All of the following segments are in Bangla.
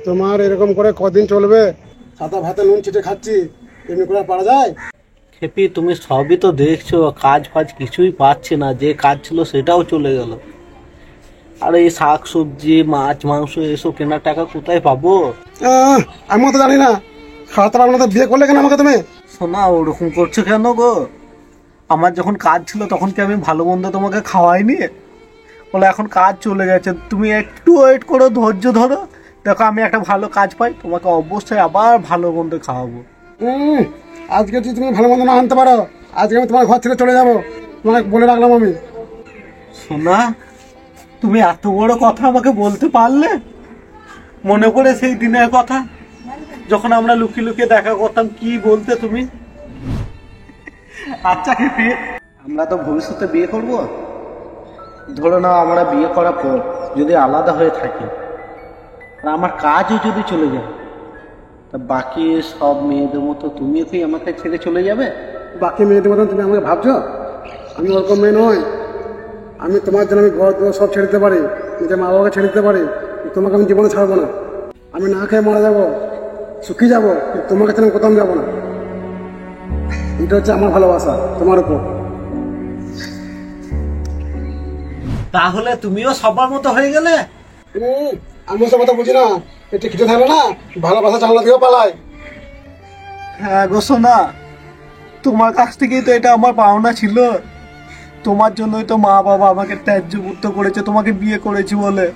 তোমার এরকম করে কদিন চলবে? সাদা ভাতে নুন ছিটে খাচ্ছি, এমনি করে পারা যায়? খেপি, তুমি সবই তো দেখছো, কাজ ফাজ কিছুই পাচ্ছি না, যে কাজ ছিল সেটাও চলে গেল। আর এই শাক সবজি মাছ মাংস এসব কেনার টাকা কোথায় পাবো? আমি তো জানি না। খাওয়া তারা আপনাদের বিয়ে করলে কেন আমাকে তুমি? শোনা, ওরকম করছো কেন গো? আমার যখন কাজ ছিল তখন কি আমি ভালো মন্দ তোমাকে খাওয়াইনি? বলে এখন কাজ চলে গেছে, তুমি একটু ওয়েট করো, ধৈর্য ধরো, দেখো আমি একটা ভালো কাজ পাই, তোমাকে অবশ্যই আবার ভালো মন্দ খাওয়াবো। আজকে যদি তুমি ভালো মন্দ না আনতে পারো, আজকে আমি তোমার ঘর থেকে চলে যাবো, তোমাকে বলে রাখলাম আমি। শোনা, তুমি এত বড় কথা আমাকে বলতে পারলে? মনে পড়ে সেই দিনের কথা যখন আমরা লুকিয়ে লুকিয়ে দেখা করতাম, কি বলতে তুমি? আচ্ছা খেপি, আমরা তো ভবিষ্যতে বিয়ে করব। ধরে নাও আমরা বিয়ে করার পর যদি আলাদা হয়ে থাকি আর আমার কাজও যদি চলে যায়, তা বাকি সব মেয়েদের মতো তুমিও কি আমাকে ছেড়ে চলে যাবে? বাকি মেয়েদের মতন তুমি আমাকে ভাবছো? আমি ওরকম মেয়ে নয়। আমি তোমার জন্য আমি ঘর দোর সব ছেড়ে দিতে পারি, নিজের মা বাবাকে ছেড়ে দিতে পারি, তোমাকে আমি জীবনে ছাড়বো না। আমি না খেয়ে মারা যাবো, শুকিয়ে যাবো, কিন্তু তোমাকে ছেড়ে আমি কোথাও যাবো না। এটা হচ্ছে আমার ভালোবাসা তোমার উপর। তাহলে তুমিও সবার মতো হয়ে গেলে? আমি ওসব কথা বুঝি না। এটা কিছু থাকলে না, ভালোবাসা জানলা দিয়েও পালায়। হ্যাঁ গো সোনা, তোমার কাছ থেকেই তো এটা আমার পাওনা ছিল। তোমার জন্যই তো মা বাবা আমাকে ত্যায্যপুত্র করেছে, তোমাকে বিয়ে করেছি বলে।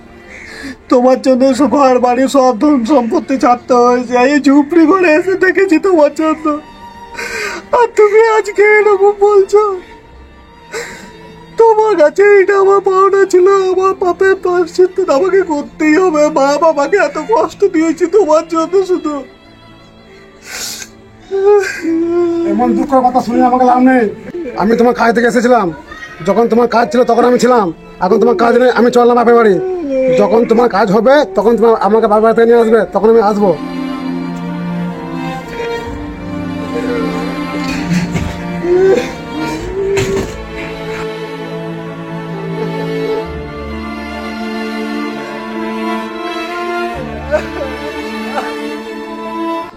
তোমার জন্য সব ঘর বাড়ি সব ধন সম্পত্তি ছাড়তে হয়েছে, এই ঝুপড়ি করে এসে দেখেছি তোমার জন্য। আর তুমি আজকে এরকম বলছো? তোমার কাছে এটা আমার পাওনা ছিল, আমার পাপের প্রায়শ্চিত্ত আমাকে করতেই হবে। মা বাবাকে এত কষ্ট দিয়েছি তোমার জন্য শুধু। এমন দুঃখের কথা শুনে আমাকে লাভ নেই। আমি তোমার কাজ থেকে এসেছিলাম, যখন তোমার কাজ ছিল তখন আমি ছিলাম, এখন তোমার কাজ নেই, আমি চললাম বাপের বাড়ি। যখন তোমার কাজ হবে তখন তোমার আমাকে বাপের বাড়ি থেকে নিয়ে আসবে, তখন আমি আসবো।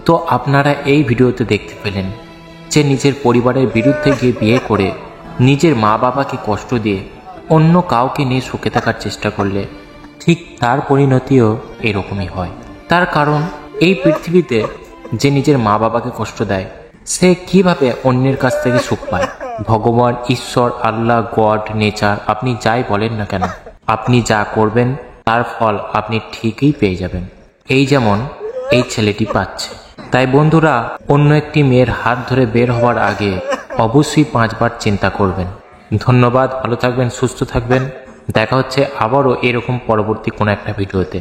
তো আপনারা এই ভিডিওতে দেখতে পেলেন যে নিজের পরিবারের বিরুদ্ধে গিয়ে বিয়ে করে নিজের মা বাবাকে কষ্ট দিয়ে অন্য কাউকে নিয়ে সুখে থাকার চেষ্টা করলে ঠিক তার পরিণতিও এরকমই হয়। তার কারণ এই পৃথিবীতে যে নিজের মা বাবাকে কষ্ট দেয় সে কিভাবে অন্যের কাছ থেকে সুখ পায়? ভগবান, ঈশ্বর, আল্লাহ, গড, নেচার, আপনি যাই বলেন না কেন, আপনি যা করবেন তার ফল আপনি ঠিকই পেয়ে যাবেন। এই যেমন এই ছেলেটি পাচ্ছে। তাই বন্ধুরা, অন্য একটি মেয়ের হাত ধরে বের হওয়ার আগে অবশ্যই 5 বার চিন্তা করবেন। ধন্যবাদ, ভালো থাকবেন, সুস্থ থাকবেন। দেখা হচ্ছে আবারও এরকম পরবর্তী কোনো একটা ভিডিওতে।